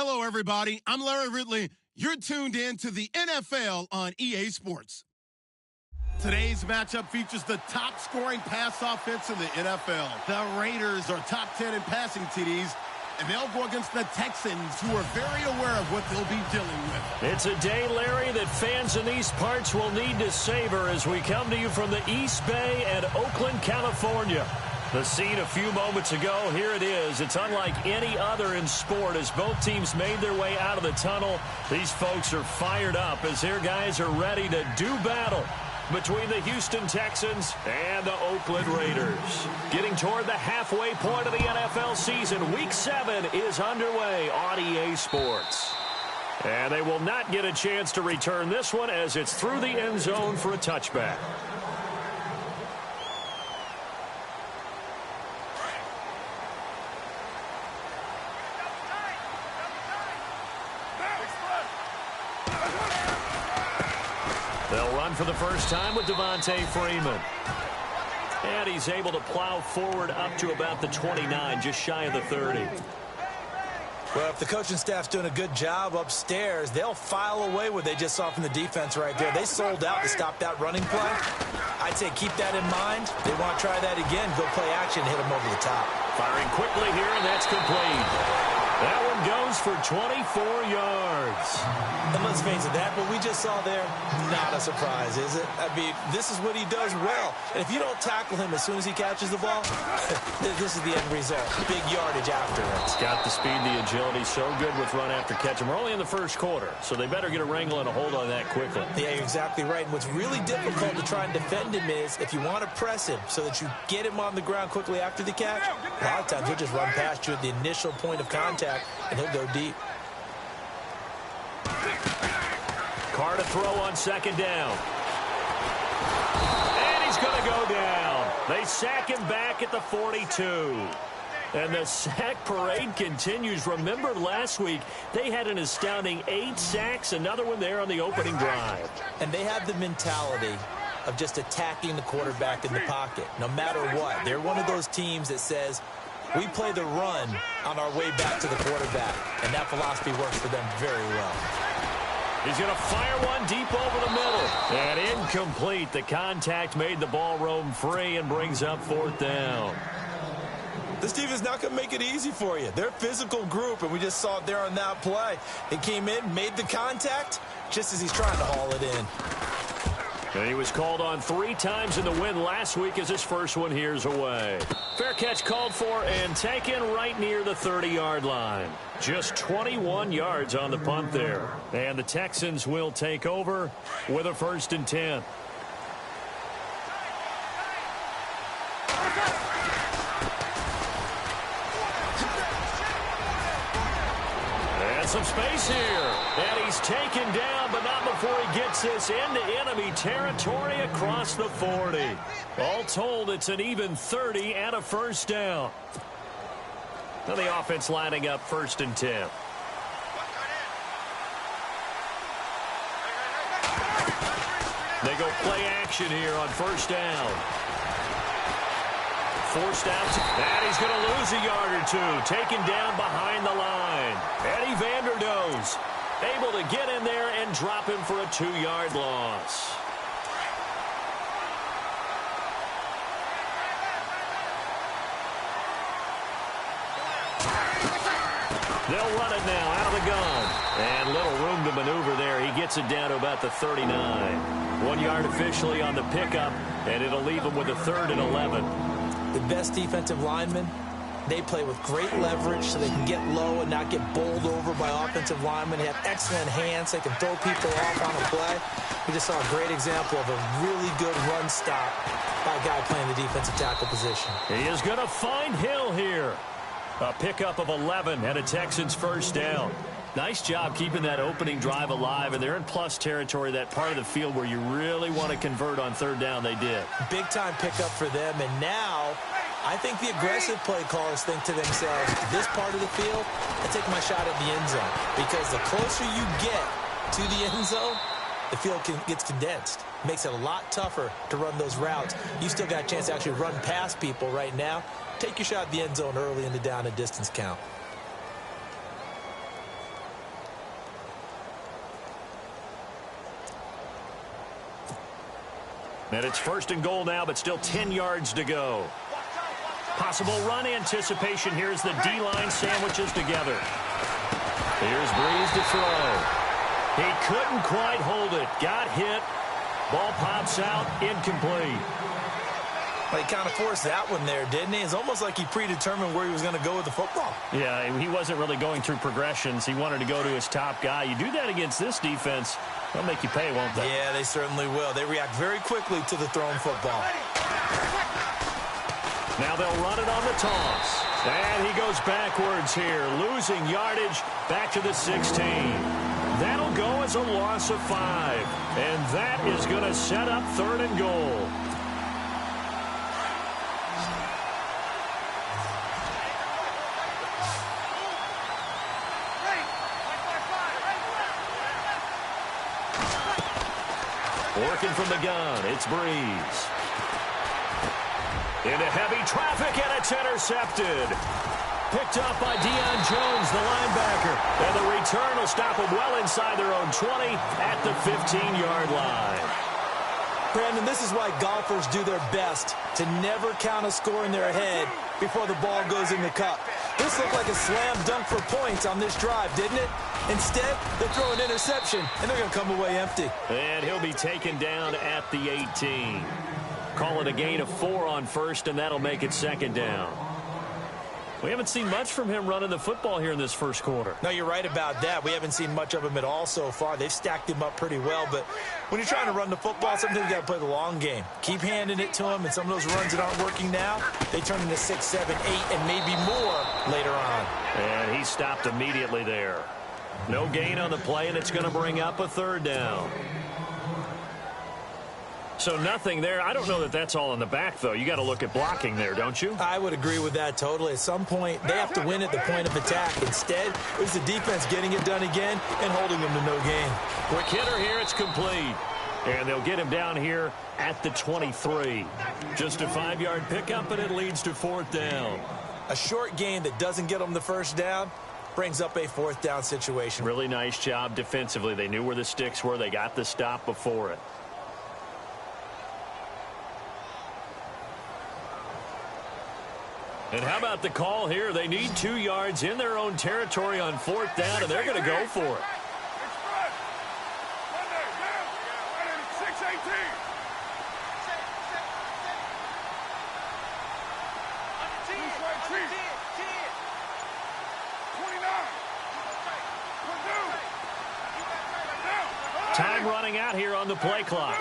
Hello, everybody. I'm Larry Ridley. You're tuned in to the NFL on EA Sports. Today's matchup features the top-scoring pass offense in the NFL. The Raiders are top 10 in passing TDs, and they'll go against the Texans, who are very aware of what they'll be dealing with. It's a day, Larry, that fans in these parts will need to savor as we come to you from the East Bay and Oakland, California. The scene a few moments ago, here it is. It's unlike any other in sport as both teams made their way out of the tunnel. These folks are fired up as their guys are ready to do battle between the Houston Texans and the Oakland Raiders. Getting toward the halfway point of the NFL season, Week 7 is underway on EA Sports. And they will not get a chance to return this one as it's through the end zone for a touchback. They'll run for the first time with Devontae Freeman. And he's able to plow forward up to about the 29, just shy of the 30. Well, if the coaching staff's doing a good job upstairs, they'll file away what they just saw from the defense right there. They sold out to stop that running play. I'd say keep that in mind. They want to try that again. Go play action, hit them over the top. Firing quickly here, and that's complete. That one goes for 24 yards. And let's face it, that what we just saw there, not a surprise, is it? I mean, this is what he does well. And if you don't tackle him as soon as he catches the ball, this is the end result. Big yardage after it. He's got the speed, the agility, so good with run after catch. And we're only in the first quarter, so they better get a wrangle and a hold on that quickly. Yeah, you're exactly right. And what's really difficult to try and defend him is if you want to press him so that you get him on the ground quickly after the catch, a lot of times he'll just run past you at the initial point of contact, and he'll go deep. Carr to throw on second down. And he's going to go down. They sack him back at the 42. And the sack parade continues. Remember last week, they had an astounding 8 sacks, another one there on the opening drive. And they have the mentality of just attacking the quarterback in the pocket, no matter what. They're one of those teams that says, we play the run on our way back to the quarterback, and that philosophy works for them very well. He's going to fire one deep over the middle. And incomplete. The contact made the ball roam free and brings up 4th down. This team is not going to make it easy for you. They're a physical group, and we just saw it there on that play. He came in, made the contact, just as he's trying to haul it in. And he was called on 3 times in the win last week as his first one here's away. Fair catch called for and taken right near the 30-yard line. Just 21 yards on the punt there. And the Texans will take over with a 1st and 10. And some space here. And he's taken down, but not before he gets this into enemy territory across the 40. All told, it's an even 30 and a 1st down. Now the offense lining up 1st and 10. They go play action here on 1st down. Forced out, and he's going to lose a yard or 2. Taken down behind the line. Eddie Vanderdoes able to get in there and drop him for a 2-yard loss. They'll run it now out of the gun. And little room to maneuver there. He gets it down to about the 39. 1 yard officially on the pickup, and it'll leave him with a 3rd and 11. The best defensive linemen, they play with great leverage so they can get low and not get bowled over by offensive linemen. They have excellent hands. They can throw people off on a play. We just saw a great example of a really good run stop by a guy playing the defensive tackle position. He is going to find Hill here. A pickup of 11 and a Texans 1st down. Nice job keeping that opening drive alive, and they're in plus territory, that part of the field where you really want to convert on 3rd down. They did. Big-time pickup for them, and now I think the aggressive play callers think to themselves, this part of the field, I take my shot at the end zone, because the closer you get to the end zone, the field gets condensed. Makes it a lot tougher to run those routes. You still got a chance to actually run past people right now. Take your shot at the end zone early in the down and distance count. And it's 1st and goal now, but still 10 yards to go. Possible run anticipation here as the D-line sandwiches together. Here's Breeze to throw. He couldn't quite hold it. Got hit. Ball pops out. Incomplete. Well, he kind of forced that one there, didn't he? It's almost like he predetermined where he was going to go with the football. Yeah, he wasn't really going through progressions. He wanted to go to his top guy. You do that against this defense, they'll make you pay, won't they? Yeah, they certainly will. They react very quickly to the thrown football. Now they'll run it on the toss. And he goes backwards here, losing yardage back to the 16. That'll go as a loss of 5. And that is going to set up 3rd and goal. Working from the gun, it's Breeze. Into heavy traffic, and it's intercepted. Picked up by Deion Jones, the linebacker. And the return will stop them well inside their own 20 at the 15-yard line. Brandon, this is why golfers do their best to never count a score in their head before the ball goes in the cup. This looked like a slam dunk for points on this drive, didn't it? Instead, they throw an interception, and they're going to come away empty. And he'll be taken down at the 18. Call it a gain of 4 on 1st, and that'll make it 2nd down. We haven't seen much from him running the football here in this 1st quarter. No, you're right about that. We haven't seen much of him at all so far. They've stacked him up pretty well, but when you're trying to run the football, sometimes you got to play the long game. Keep handing it to him, and some of those runs that aren't working now, they turn into 6, 7, 8, and maybe more later on. And he stopped immediately there. No gain on the play, and it's going to bring up a 3rd down. So nothing there. I don't know that that's all in the back, though. You got to look at blocking there, don't you? I would agree with that totally. At some point, they have to win at the point of attack. Instead, it was the defense getting it done again and holding them to no gain. Quick hitter here. It's complete. And they'll get him down here at the 23. Just a 5-yard pickup, and it leads to 4th down. A short gain that doesn't get them the 1st down brings up a 4th down situation. Really nice job defensively. They knew where the sticks were. They got the stop before it. And how about the call here? They need 2 yards in their own territory on 4th down, and they're going to go for it. Time running out here on the play clock.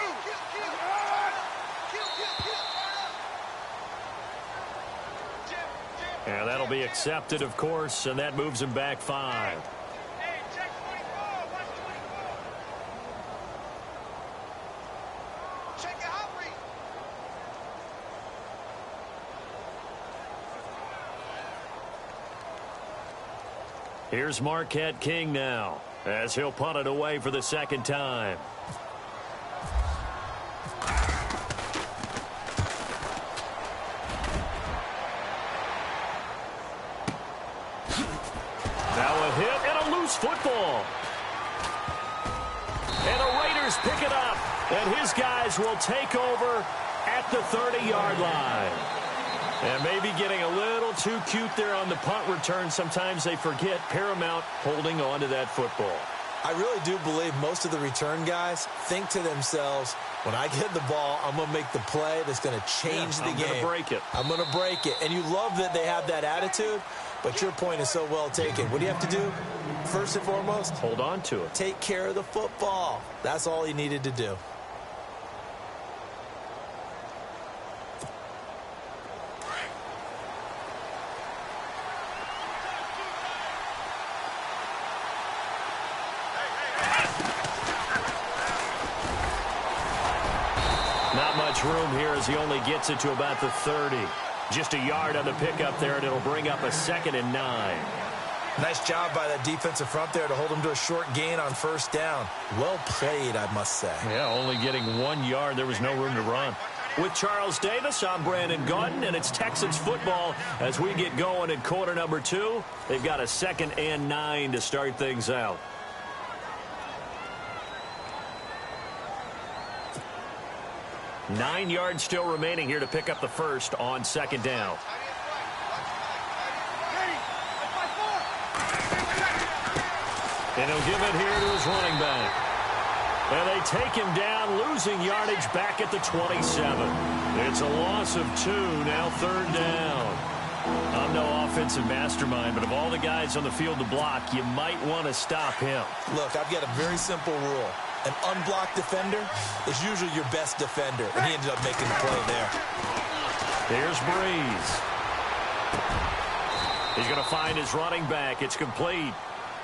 And that'll be accepted, of course, and that moves him back 5. Here's Marquette King now, as he'll punt it away for the 2nd time. Football. And the Raiders pick it up. And his guys will take over at the 30-yard line. And maybe getting a little too cute there on the punt return. Sometimes they forget paramount holding on to that football. I really do believe most of the return guys think to themselves, when I get the ball, I'm going to make the play that's going to change the game. I'm going to break it. I'm going to break it. And you love that they have that attitude, but your point is so well taken. What do you have to do? First and foremost, hold on to it. Take care of the football. That's all he needed to do. Not much room here as he only gets it to about the 30. Just a yard on the pickup there, and it'll bring up a 2nd and 9. Nice job by that defensive front there to hold him to a short gain on 1st down. Well played, I must say. Yeah, only getting 1 yard. There was no room to run. With Charles Davis, I'm Brandon Gaudin, and it's Texans football as we get going in quarter number 2. They've got a 2nd and 9 to start things out. 9 yards still remaining here to pick up the first on second down. And he'll give it here to his running back. And they take him down, losing yardage back at the 27. It's a loss of 2, now third down. I'm no offensive mastermind, but of all the guys on the field to block, you might want to stop him. Look, I've got a very simple rule. An unblocked defender is usually your best defender, and he ended up making the play there. Here's Breeze. He's going to find his running back. It's complete.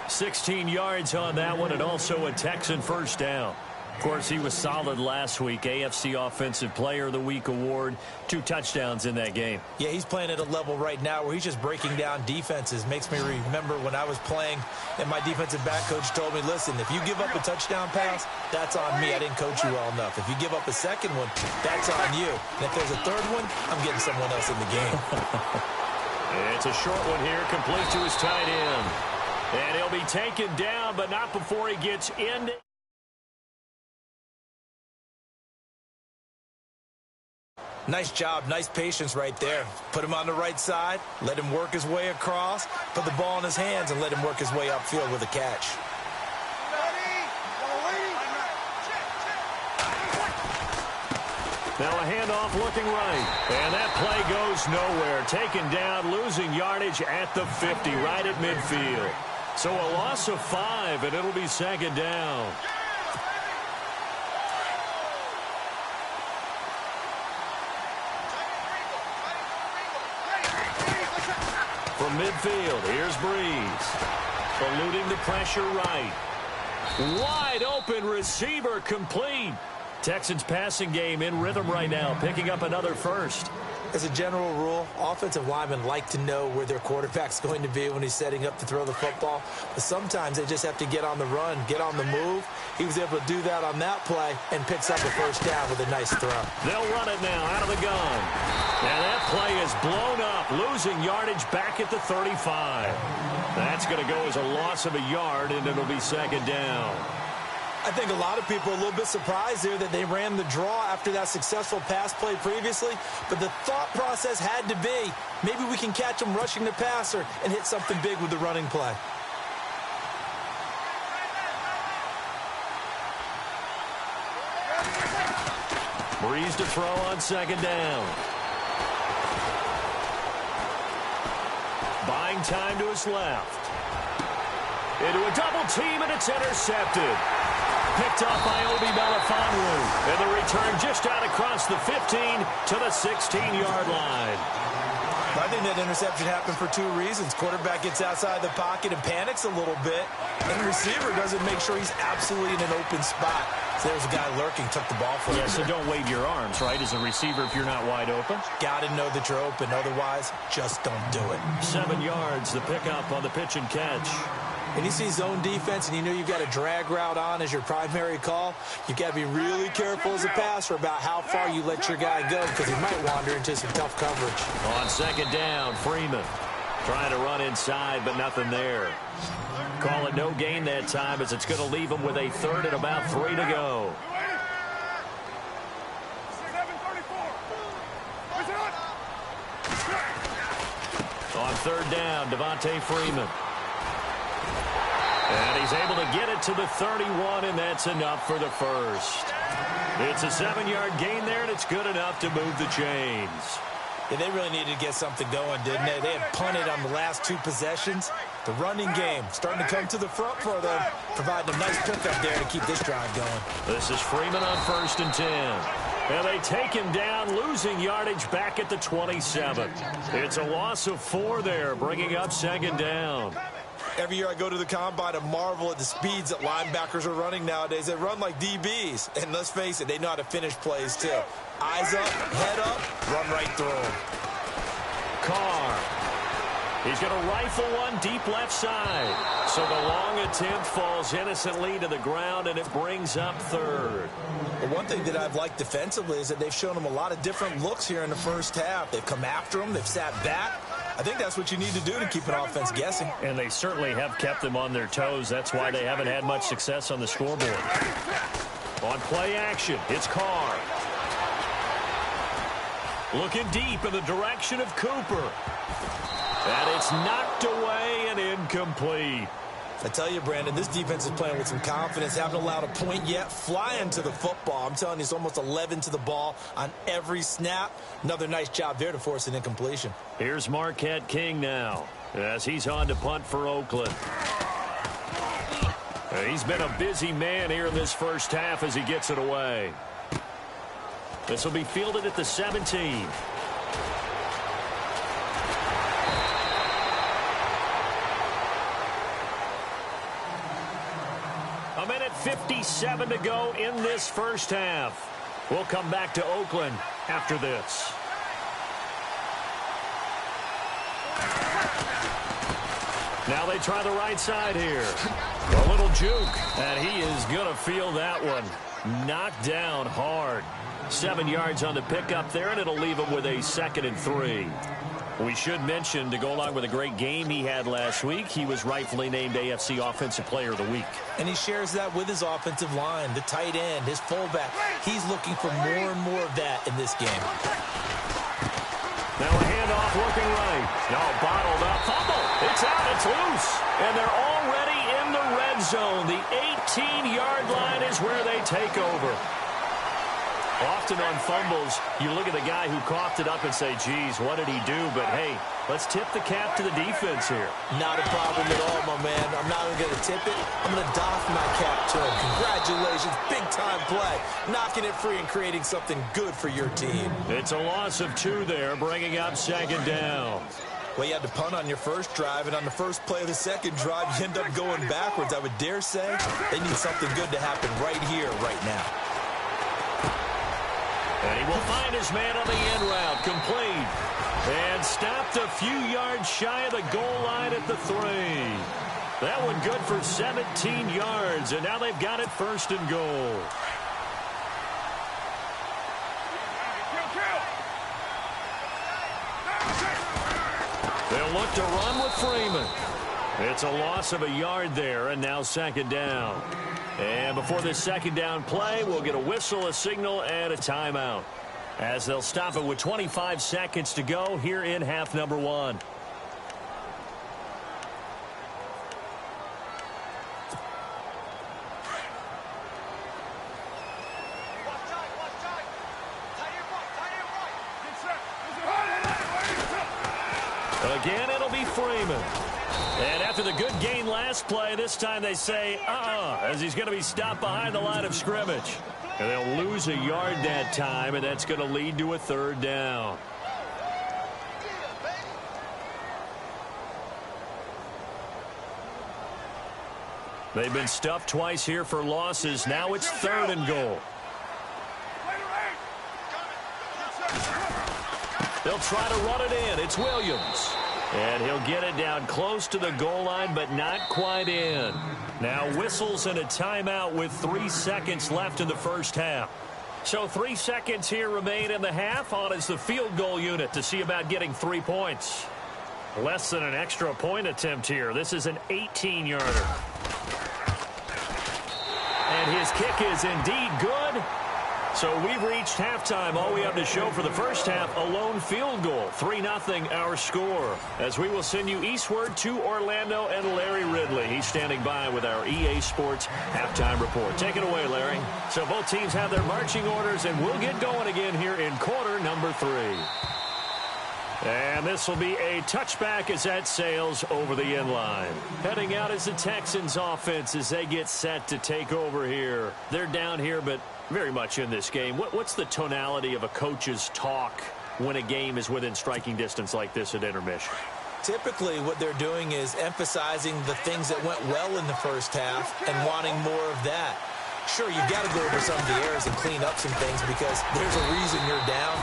16 yards on that one, and also a Texan first down. Of course, he was solid last week. AFC Offensive Player of the Week award. 2 touchdowns in that game. Yeah, he's playing at a level right now where he's just breaking down defenses. Makes me remember when I was playing and my defensive back coach told me, listen, if you give up a touchdown pass, that's on me. I didn't coach you well enough. If you give up a second one, that's on you. And if there's a third one, I'm getting someone else in the game. It's a short one here, complete to his tight end. And he'll be taken down, but not before he gets in. Nice job, nice patience right there. Put him on the right side, let him work his way across, put the ball in his hands, and let him work his way upfield with a catch. Now a handoff looking right. And that play goes nowhere. Taken down, losing yardage at the 50, right at midfield. So a loss of 5, and it'll be second down. From midfield, here's Breeze. Eluding the pressure right. Wide open receiver complete. Texans passing game in rhythm right now, picking up another first. As a general rule, offensive linemen like to know where their quarterback's going to be when he's setting up to throw the football. But sometimes they just have to get on the run, get on the move. He was able to do that on that play and picks up a first down with a nice throw. They'll run it now out of the gun. And that play is blown up, losing yardage back at the 35. That's going to go as a loss of a yard, and it'll be second down. I think a lot of people are a little bit surprised there that they ran the draw after that successful pass play previously. But the thought process had to be, maybe we can catch them rushing the passer and hit something big with the running play. Breeze to throw on second down. Buying time to his left. Into a double team, and it's intercepted. Picked off by Obi Melifonwu. And the return just out across the 15 to the 16-yard line. I think that interception happened for 2 reasons. Quarterback gets outside the pocket and panics a little bit, and the receiver doesn't make sure he's absolutely in an open spot. So there's a guy lurking, took the ball for him. Yeah, so don't wave your arms, right, as a receiver if you're not wide open. Got to know that you're open. Otherwise, just don't do it. 7 yards, the pickup on the pitch and catch. When you see zone defense and you know you've got a drag route on as your primary call, you've got to be really careful as a passer about how far you let your guy go because he might wander into some tough coverage. On second down, Freeman trying to run inside, but nothing there. Call it no gain that time as it's going to leave him with a third and about 3 to go. On third down, Devontae Freeman. And he's able to get it to the 31, and that's enough for the first. It's a 7-yard gain there, and it's good enough to move the chains. Yeah, they really needed to get something going, didn't they? They had punted on the last 2 possessions. The running game starting to come to the front for them, providing a nice pickup there to keep this drive going. This is Freeman on 1st and 10. And they take him down, losing yardage back at the 27. It's a loss of 4 there, bringing up second down. Every year I go to the combine and marvel at the speeds that linebackers are running nowadays. They run like DBs. And let's face it, they know how to finish plays too. Eyes up, head up, run right through them. Carr. He's going to rifle one deep left side. So the long attempt falls innocently to the ground, and it brings up third. Well, one thing that I've liked defensively is that they've shown them a lot of different looks here in the first half. They've come after them. They've sat back. I think that's what you need to do to keep an offense guessing. And they certainly have kept them on their toes. That's why they haven't had much success on the scoreboard. On play action, it's Carr. Looking deep in the direction of Cooper. And it's knocked away and incomplete. I tell you, Brandon, this defense is playing with some confidence. Haven't allowed a point yet. Flying to the football. I'm telling you, it's almost 11 to the ball on every snap. Another nice job there to force an incompletion. Here's Marquette King now as he's on to punt for Oakland. He's been a busy man here in this first half as he gets it away. This will be fielded at the 17. A minute 57 to go in this first half. We'll come back to Oakland after this. Now they try the right side here. A little juke, and he is going to feel that one. Knocked down hard. 7 yards on the pickup there, and it'll leave him with a 2nd and 3. We should mention, to go along with a great game he had last week, he was rightfully named AFC Offensive Player of the Week. And he shares that with his offensive line, the tight end, his fullback. He's looking for more and more of that in this game. Now a handoff working right. No, bottled up. Fumble. It's out. It's loose. And they're already in the red zone. The 18-yard line is where they take over. Often on fumbles, you look at the guy who coughed it up and say, geez, what did he do? But, hey, let's tip the cap to the defense here. Not a problem at all, my man. I'm not even going to tip it. I'm going to doff my cap to him. Congratulations. Big-time play. Knocking it free and creating something good for your team. It's a loss of 2 there, bringing up 2nd down. Well, you had to punt on your first drive, and on the first play of the second drive, you end up going backwards. I would dare say they need something good to happen right here, right now. And he will find his man on the end route, complete. And stopped a few yards shy of the goal line at the 3. That one good for 17 yards, and now they've got it 1st and goal. They'll look to run with Freeman. It's a loss of a yard there, and now 2nd down. And before this 2nd down play, we'll get a whistle, a signal, and a timeout, as they'll stop it with 25 seconds to go here in half number 1. Again, it'll be Freeman. And after the good gain last play, this time they say, as he's going to be stopped behind the line of scrimmage. And they'll lose a yard that time, and that's going to lead to a 3rd down. They've been stuffed twice here for losses. Now it's 3rd and goal. They'll try to run it in. It's Williams. And he'll get it down close to the goal line, but not quite in. Now whistles and a timeout with 3 seconds left in the first half. So 3 seconds here remain in the half. On is the field goal unit to see about getting 3 points. Less than an extra point attempt here. This is an 18-yarder. And his kick is indeed good. So we've reached halftime. All we have to show for the first half, a lone field goal. 3-0 our score. As we will send you eastward to Orlando and Larry Ridley. He's standing by with our EA Sports halftime report. Take it away, Larry. So both teams have their marching orders, and we'll get going again here in quarter number 3. And this will be a touchback as that sails over the end line. Heading out is the Texans offense as they get set to take over here. They're down here, but very much in this game. What's the tonality of a coach's talk when a game is within striking distance like this at intermission? Typically, what they're doing is emphasizing the things that went well in the first half and wanting more of that. Sure, you've got to go over some of the errors and clean up some things because there's a reason you're down.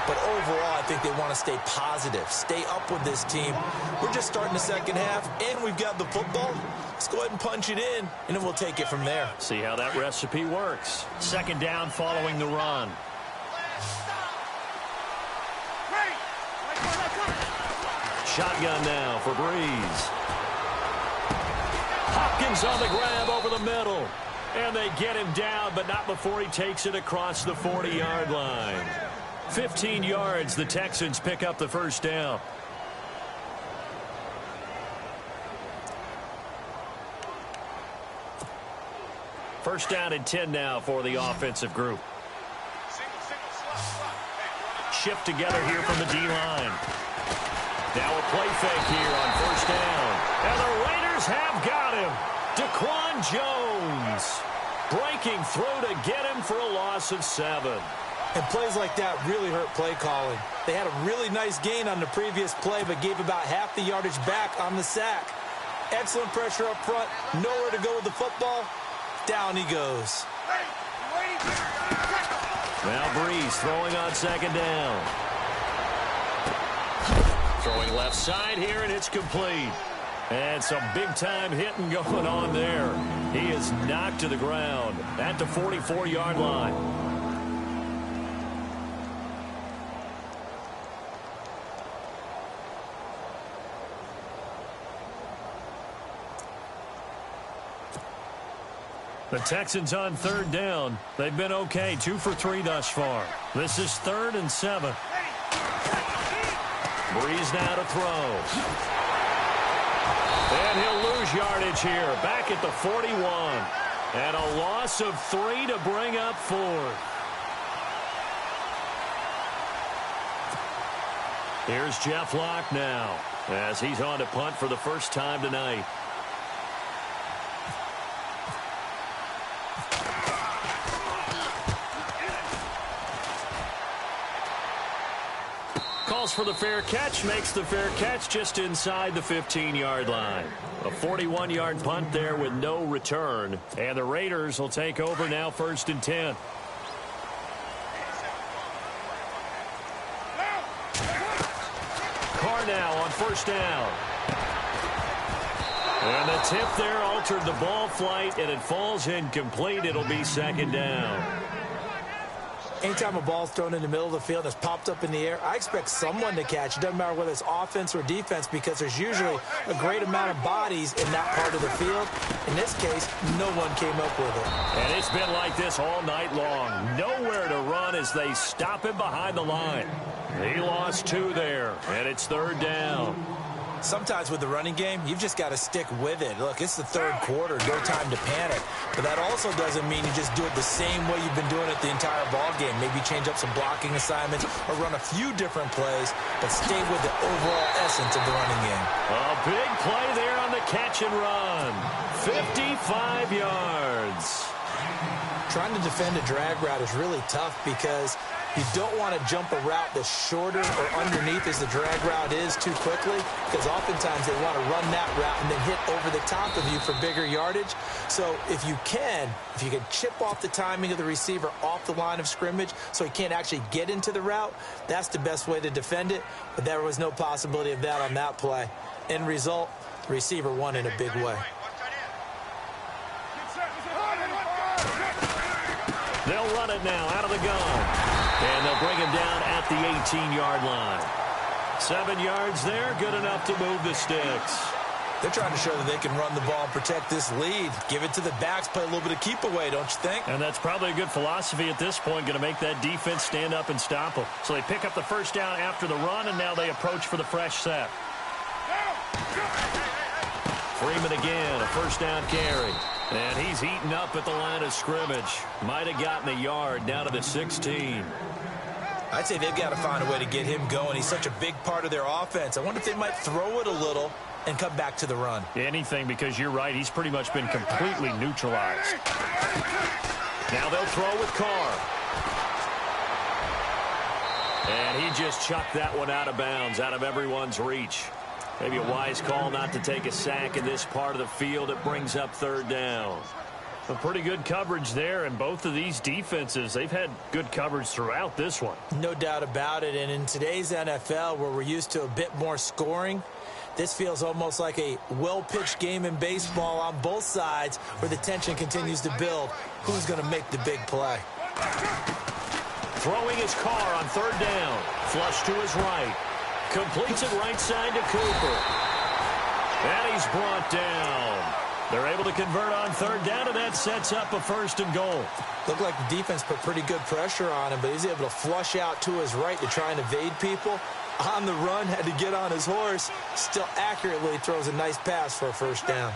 But overall, I think they want to stay positive, stay up with this team. We're just starting the second half, and we've got the football. Let's go ahead and punch it in, and then we'll take it from there. See how that recipe works. 2nd down following the run. Shotgun now for Breeze. Hopkins on the grab over the middle. And they get him down, but not before he takes it across the 40-yard line. 15 yards. The Texans pick up the first down. First down and 10 now for the offensive group. Shift together here from the D-line. Now a play fake here on first down. And the Raiders have got him. Daquan Jones breaking through to get him for a loss of 7. And plays like that really hurt play calling. They had a really nice gain on the previous play, but gave about half the yardage back on the sack. Excellent pressure up front. Nowhere to go with the football. Down he goes. Now Breeze throwing on second down. Throwing left side here, and it's complete. And some big-time hitting going on there. He is knocked to the ground at the 44-yard line. The Texans on third down. They've been okay, 2 for 3 thus far. This is 3rd and 7. Breeze now to throw. And he'll lose yardage here, back at the 41. And a loss of 3 to bring up 4th. Here's Jeff Locke now, as he's on to punt for the first time tonight. Calls for the fair catch, makes the fair catch just inside the 15-yard line. A 41-yard punt there with no return. And the Raiders will take over now, 1st and 10. Carr now on first down. And the tip there altered the ball flight, and it falls incomplete. It'll be 2nd down. Anytime a ball's thrown in the middle of the field that's popped up in the air, I expect someone to catch. It doesn't matter whether it's offense or defense, because there's usually a great amount of bodies in that part of the field. In this case, no one came up with it. And it's been like this all night long. Nowhere to run as they stop him behind the line. He lost 2 there, and it's 3rd down. Sometimes with the running game, you've just got to stick with it. Look, it's the 3rd quarter, no time to panic. But that also doesn't mean you just do it the same way you've been doing it the entire ball game. Maybe change up some blocking assignments or run a few different plays, but stay with the overall essence of the running game. A big play there on the catch and run. 55 yards. Trying to defend a drag route is really tough because you don't want to jump a route that's shorter or underneath as the drag route is too quickly, because oftentimes they want to run that route and then hit over the top of you for bigger yardage. So if you can chip off the timing of the receiver off the line of scrimmage so he can't actually get into the route, that's the best way to defend it. But there was no possibility of that on that play. End result, the receiver won in a big way. They'll run it now out of the gun. And they'll bring him down at the 18-yard line. 7 yards there, good enough to move the sticks. They're trying to show that they can run the ball and protect this lead. Give it to the backs, play a little bit of keep away, don't you think? And that's probably a good philosophy at this point, going to make that defense stand up and stop them. So they pick up the first down after the run, and now they approach for the fresh set. Freeman again, a first down carry. And he's eaten up at the line of scrimmage. Might have gotten a yard down to the 16. I'd say they've got to find a way to get him going. He's such a big part of their offense. I wonder if they might throw it a little and come back to the run. Anything, because you're right. He's pretty much been completely neutralized. Now they'll throw with Carr. And he just chucked that one out of bounds, out of everyone's reach. Maybe a wise call not to take a sack in this part of the field. It brings up 3rd down. A pretty good coverage there, and both of these defenses, they've had good coverage throughout this one. No doubt about it, and in today's NFL, where we're used to a bit more scoring, this feels almost like a well-pitched game in baseball on both sides where the tension continues to build. Who's going to make the big play? Throwing his Carr on 3rd down. Flush to his right. Completes it right side to Cooper. And he's brought down. They're able to convert on third down, and that sets up a 1st and goal. Looked like the defense put pretty good pressure on him, but he's able to flush out to his right to try and evade people. On the run, had to get on his horse. Still accurately throws a nice pass for a 1st down.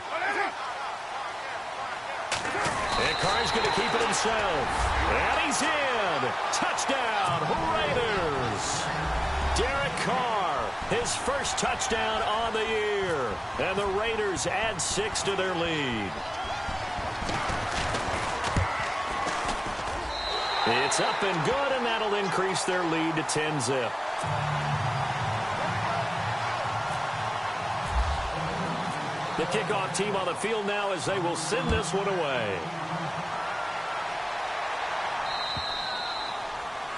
And Carr's going to keep it himself. And he's in. Touchdown, Raiders. Derek Carr, his first touchdown on the year. And the Raiders add 6 to their lead. It's up and good, and that'll increase their lead to 10-zip. The kickoff team on the field now as they will send this one away.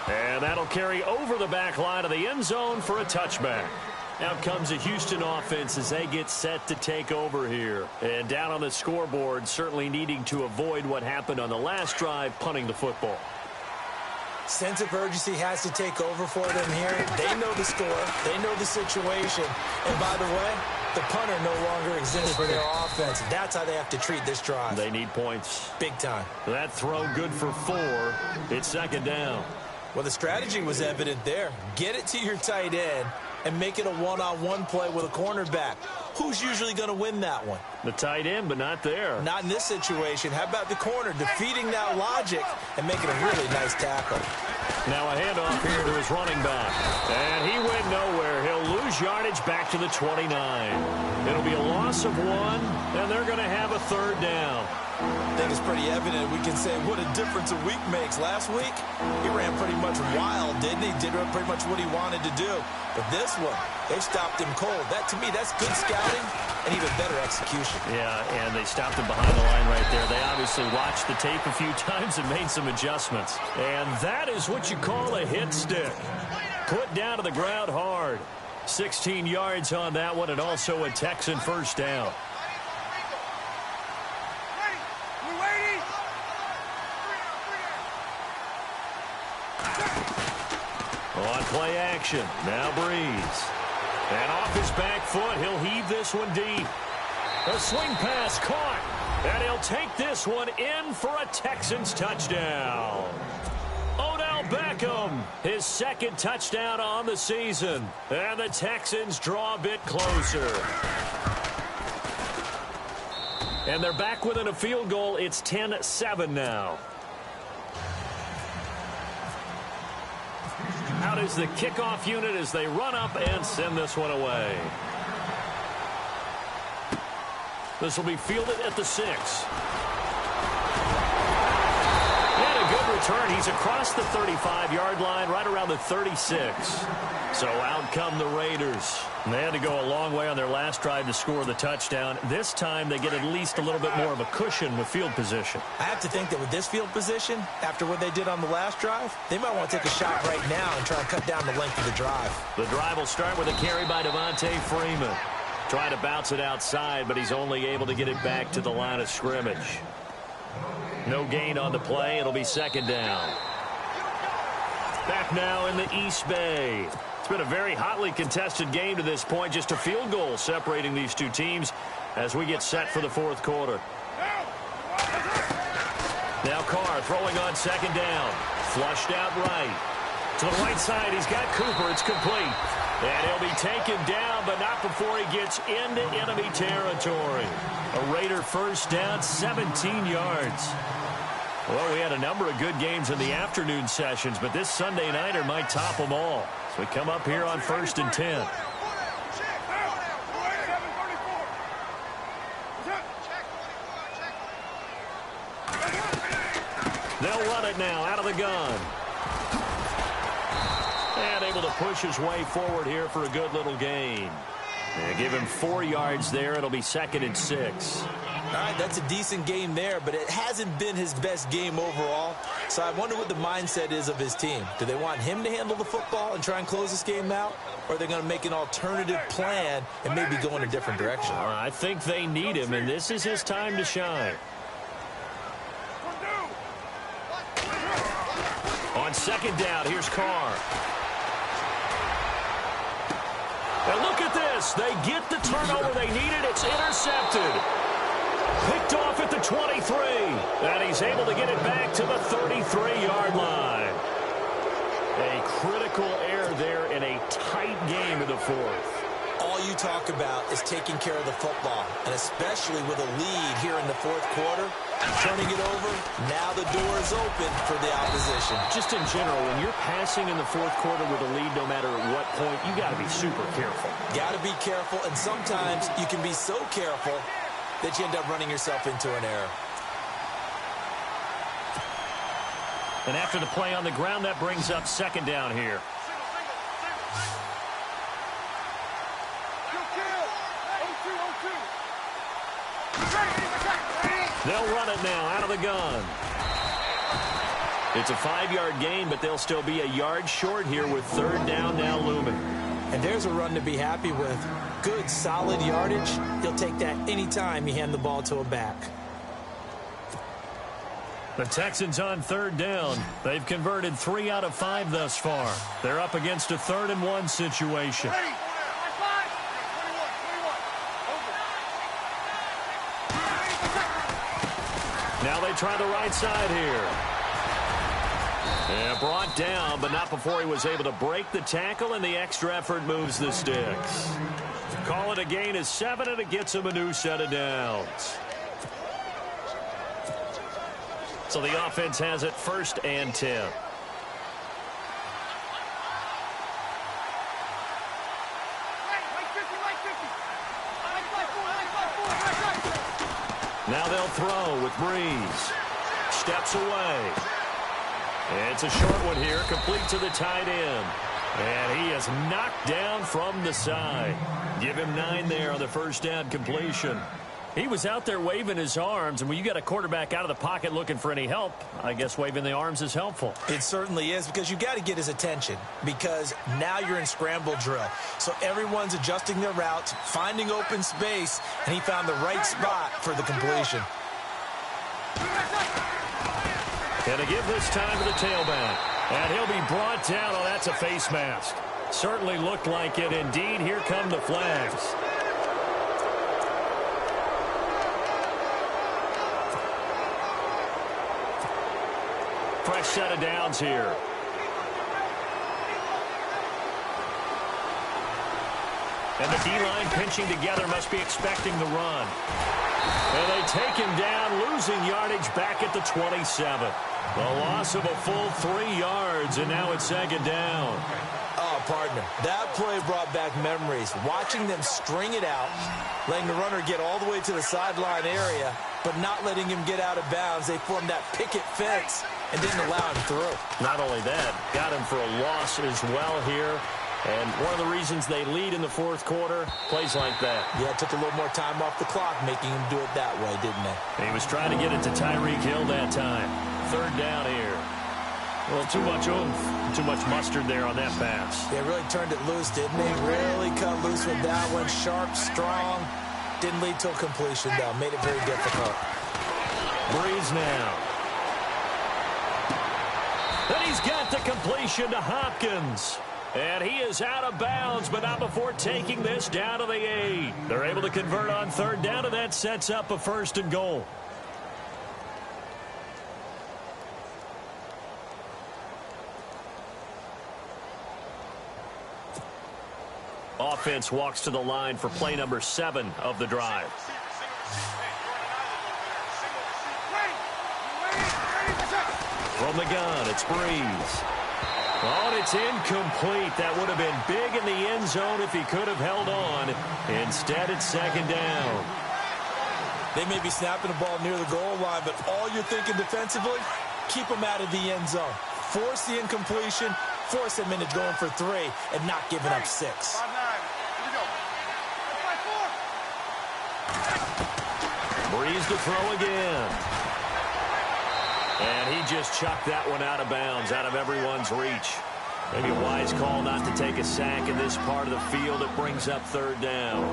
And that'll carry over the back line of the end zone for a touchback. Out comes the Houston offense as they get set to take over here. And down on the scoreboard, certainly needing to avoid what happened on the last drive, punting the football. Sense of urgency has to take over for them here. They know the score. They know the situation. And by the way, the punter no longer exists for their offense. That's how they have to treat this drive. They need points. Big time. That throw good for 4. It's 2nd down. Well, the strategy was evident there. Get it to your tight end and make it a one-on-one play with a cornerback. Who's usually going to win that one? The tight end, but not there. Not in this situation. How about the corner defeating that logic and making a really nice tackle? Now a handoff here to his running back. And he went nowhere. He'll lose yardage back to the 29. It'll be a loss of 1, and they're going to have a 3rd down. I think it's pretty evident. We can say what a difference a week makes. Last week, he ran pretty much wild, didn't he? Did pretty much what he wanted to do. But this one, they stopped him cold. That, to me, that's good scouting and even better execution. Yeah, and they stopped him behind the line right there. They obviously watched the tape a few times and made some adjustments. And that is what you call a hit stick. Put down to the ground hard. 16 yards on that one, and also a Texan 1st down. On play action, now Breeze. And off his back foot, he'll heave this one deep. A swing pass caught, and he'll take this one in for a Texans touchdown. Odell Beckham, his 2nd touchdown on the season. And the Texans draw a bit closer. And they're back within a field goal. It's 10-7 now. Out is the kickoff unit as they run up and send this one away. This will be fielded at the 6. And a good return. He's across the 35-yard line, right around the 36. So out come the Raiders. And they had to go a long way on their last drive to score the touchdown. This time they get at least a little bit more of a cushion with field position. I have to think that with this field position, after what they did on the last drive, they might want to take a shot right now and try and cut down the length of the drive. The drive will start with a carry by Devontae Freeman. Trying to bounce it outside, but he's only able to get it back to the line of scrimmage. No gain on the play. It'll be 2nd down. Back now in the East Bay. It's been a very hotly contested game to this point. Just a field goal separating these two teams as we get set for the 4th quarter. Now Carr throwing on 2nd down. Flushed out right. To the right side, he's got Cooper. It's complete. And he'll be taken down, but not before he gets into enemy territory. A Raider 1st down, 17 yards. Well, we had a number of good games in the afternoon sessions, but this Sunday nighter might top them all. So we come up here on 1st and 10. They'll run it now out of the gun. And able to push his way forward here for a good little gain. They give him 4 yards there. It'll be 2nd and 6. All right, that's a decent game there, but it hasn't been his best game overall. So I wonder what the mindset is of his team. Do they want him to handle the football and try and close this game out? Or are they going to make an alternative plan and maybe go in a different direction? I think they need him, and this is his time to shine. On 2nd down, here's Carr. And look at this. They get the turnover they needed. It's intercepted. 23. And he's able to get it back to the 33-yard line. A critical error there in a tight game in the fourth. All you talk about is taking care of the football, and especially with a lead here in the fourth quarter, turning it over, now the door is open for the opposition. Just in general, when you're passing in the fourth quarter with a lead, no matter at what point, you got to be super careful. Got to be careful, and sometimes you can be so careful that you end up running yourself into an error. And after the play on the ground, that brings up second down here. They'll run it now out of the gun. It's a 5-yard gain, but they'll still be a yard short here with third down now looming. And there's a run to be happy with. Good, solid yardage. You'll take that anytime you hand the ball to a back. The Texans on third down. They've converted 3 out of 5 thus far. They're up against a 3rd and 1 situation. Now they try the right side here. And brought down, but not before he was able to break the tackle, and the extra effort moves the sticks. Call it a gain of 7, and it gets him a new set of downs. So the offense has it 1st and 10. Now they'll throw with Breeze. Steps away. It's a short one here, complete to the tight end. And he is knocked down from the side. Give him 9 there on the first down completion. He was out there waving his arms, and when you got a quarterback out of the pocket looking for any help, I guess waving the arms is helpful. It certainly is, because you've got to get his attention, because now you're in scramble drill. So everyone's adjusting their routes, finding open space, and he found the right spot for the completion. And to give this time to the tailback. And he'll be brought down. Oh, that's a face mask. Certainly looked like it. Indeed, here come the flags. Fresh set of downs here. And the D-line pinching together, must be expecting the run. And they take him down, losing yardage back at the 27. A loss of a full 3 yards, and now it's 2nd down. Oh, partner, that play brought back memories. Watching them string it out, letting the runner get all the way to the sideline area, but not letting him get out of bounds. They formed that picket fence and didn't allow him through. Not only that, got him for a loss as well here. And one of the reasons they lead in the fourth quarter, plays like that. Yeah, it took a little more time off the clock, making him do it that way, didn't they? He was trying to get it to Tyreek Hill that time. 3rd down here. Well, too much oomph, too much mustard there on that pass. They really turned it loose, didn't they? Really cut loose with that one. Sharp, strong. Didn't lead to a completion, though. Made it very difficult. Breeze now. Then he's got the completion to Hopkins. And he is out of bounds, but not before taking this down to the 8. They're able to convert on 3rd down, and that sets up a 1st and goal. Offense walks to the line for play number 7 of the drive. From the gun, it's Breeze. Oh, and it's incomplete. That would have been big in the end zone if he could have held on. Instead, it's 2nd down. They may be snapping the ball near the goal line, but all you're thinking defensively, keep them out of the end zone. Force the incompletion, force them into going for 3, and not giving up 6. Breeze to throw again. And he just chucked that one out of bounds, out of everyone's reach. Maybe a wise call not to take a sack in this part of the field. It brings up 3rd down.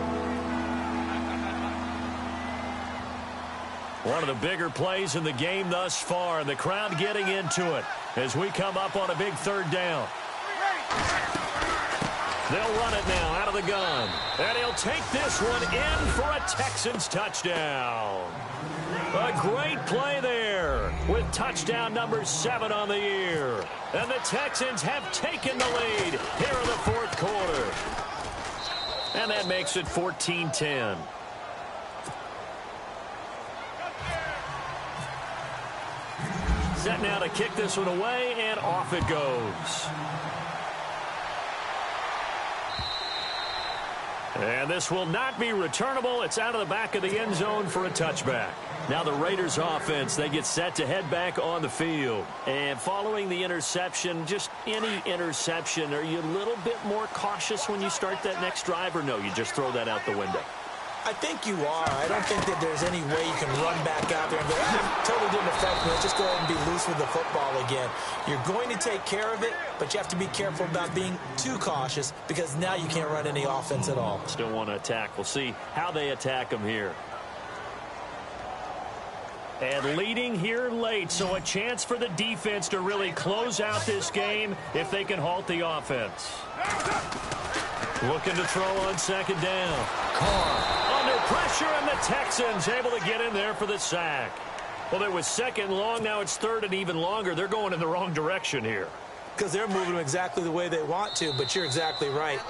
One of the bigger plays in the game thus far, and the crowd getting into it as we come up on a big 3rd down. They'll run it now out of the gun. And he'll take this one in for a Texans touchdown. A great play there with touchdown number 7 on the year. And the Texans have taken the lead here in the fourth quarter. And that makes it 14-10. Set now to kick this one away, and off it goes. And this will not be returnable. It's out of the back of the end zone for a touchback. Now the Raiders offense, they get set to head back on the field. And following the interception, just any interception, are you a little bit more cautious when you start that next drive, or no, you just throw that out the window? I think you are. I don't think that there's any way you can run back out there and go, totally didn't affect me. Let's just go ahead and be loose with the football again. You're going to take care of it, but you have to be careful about being too cautious because now you can't run any offense at all. Still want to attack. We'll see how they attack them here. And leading here late, so a chance for the defense to really close out this game if they can halt the offense. Looking to throw on second down. Carr under pressure, and the Texans able to get in there for the sack. Well, it was second long. Now it's third and even longer. They're going in the wrong direction here. Because they're moving exactly the way they want to, but you're exactly right.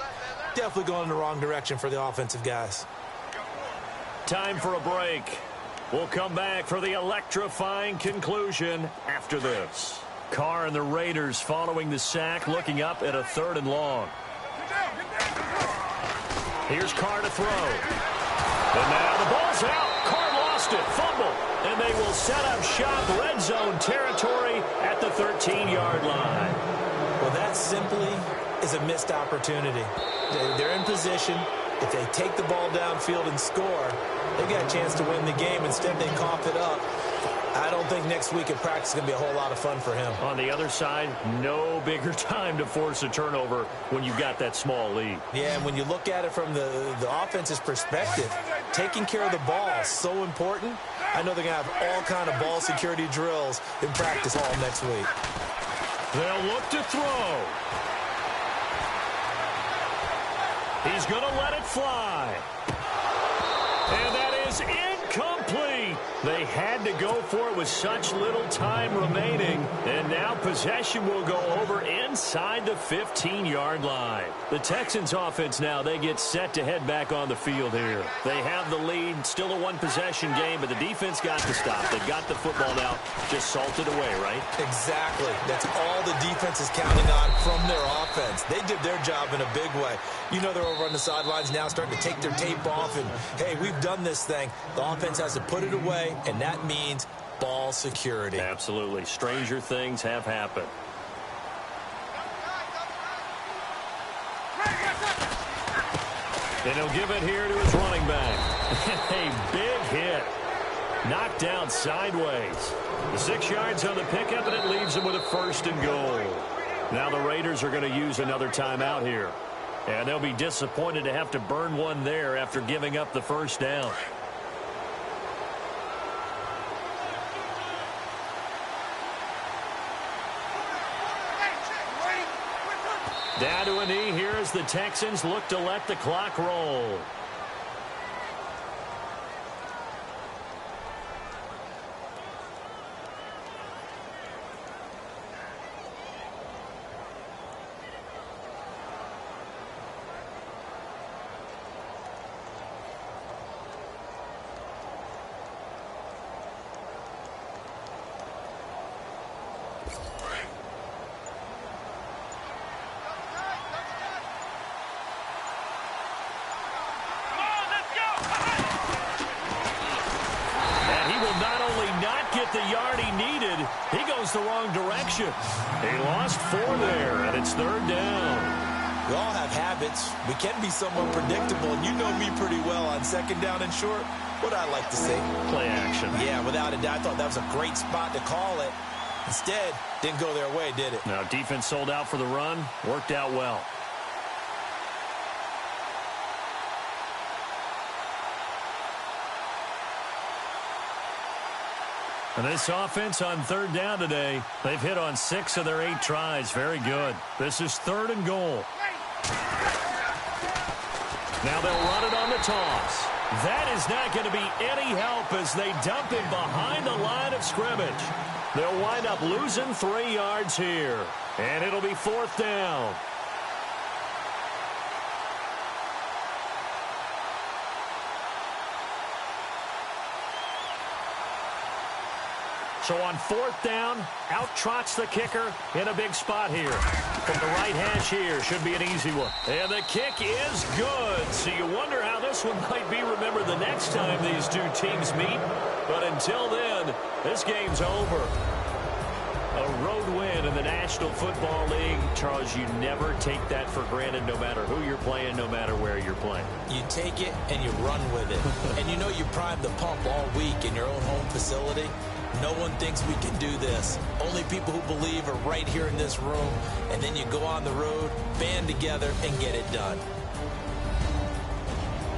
Definitely going in the wrong direction for the offensive guys. Time for a break. We'll come back for the electrifying conclusion after this. Carr and the Raiders following the sack, looking up at a third and long. Here's Carr to throw. And now the ball's out. Carr lost it. Fumble. And they will set up shop red zone territory at the 13-yard line. Well, that simply is a missed opportunity. They're in position. If they take the ball downfield and score, they've got a chance to win the game. Instead, they cough it up. I don't think next week in practice is going to be a whole lot of fun for him. On the other side, no bigger time to force a turnover when you've got that small lead. Yeah, and when you look at it from the offense's perspective, taking care of the ball is so important. I know they're going to have all kind of ball security drills in practice all next week. They'll look to throw. He's going to let it fly. And that is incomplete. They had to go for it with such little time remaining. And now possession will go over inside the 15-yard line. The Texans offense now, they get set to head back on the field here. They have the lead, still a one-possession game, but the defense got to stop. They got the football now, just salted away, right? Exactly. That's all the defense is counting on from their offense. They did their job in a big way. You know they're over on the sidelines now starting to take their tape off and, hey, we've done this thing. The offense has to put it away, and that means ball security. Absolutely. Stranger things have happened. And he'll give it here to his running back. A big hit. Knocked down sideways. The 6 yards on the pickup, and it leaves him with a first and goal. Now the Raiders are going to use another timeout here. And they'll be disappointed to have to burn one there after giving up the first down. Down to a knee here as the Texans look to let the clock roll. The yard he needed, he goes the wrong direction. He lost 4 there, and it's third down. We all have habits. We can be somewhat predictable, and you know me pretty well on second down and short. What I like to see. Play action. Yeah, without a doubt. I thought that was a great spot to call it. Instead, didn't go their way, did it? Now, defense sold out for the run. Worked out well. And this offense on third down today, they've hit on 6 of their 8 tries. Very good. This is third and goal. Now they'll run it on the toss. That is not going to be any help as they dump him behind the line of scrimmage. They'll wind up losing 3 yards here, and it'll be 4th down. So on 4th down, out trots the kicker in a big spot here. From the right hash here, should be an easy one. And the kick is good. So you wonder how this one might be remembered the next time these two teams meet. But until then, this game's over. A road win in the National Football League. Charles, you never take that for granted no matter who you're playing, no matter where you're playing. You take it and you run with it. And you know you primed the pump all week in your own home facility. No one thinks we can do this. Only people who believe are right here in this room. And then you go on the road, band together, and get it done.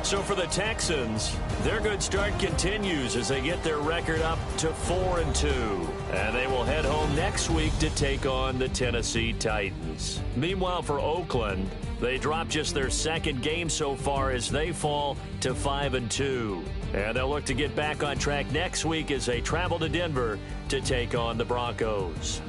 So for the Texans, their good start continues as they get their record up to 4-2. And they will head home next week to take on the Tennessee Titans. Meanwhile, for Oakland, they drop just their 2nd game so far as they fall to 5-2. And they'll look to get back on track next week as they travel to Denver to take on the Broncos.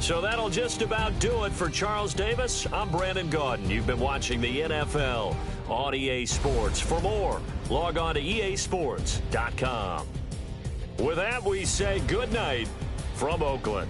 So that'll just about do it for Charles Davis. I'm Brandon Gaudin. You've been watching the NFL on EA Sports. For more, log on to easports.com. With that, we say good night from Oakland.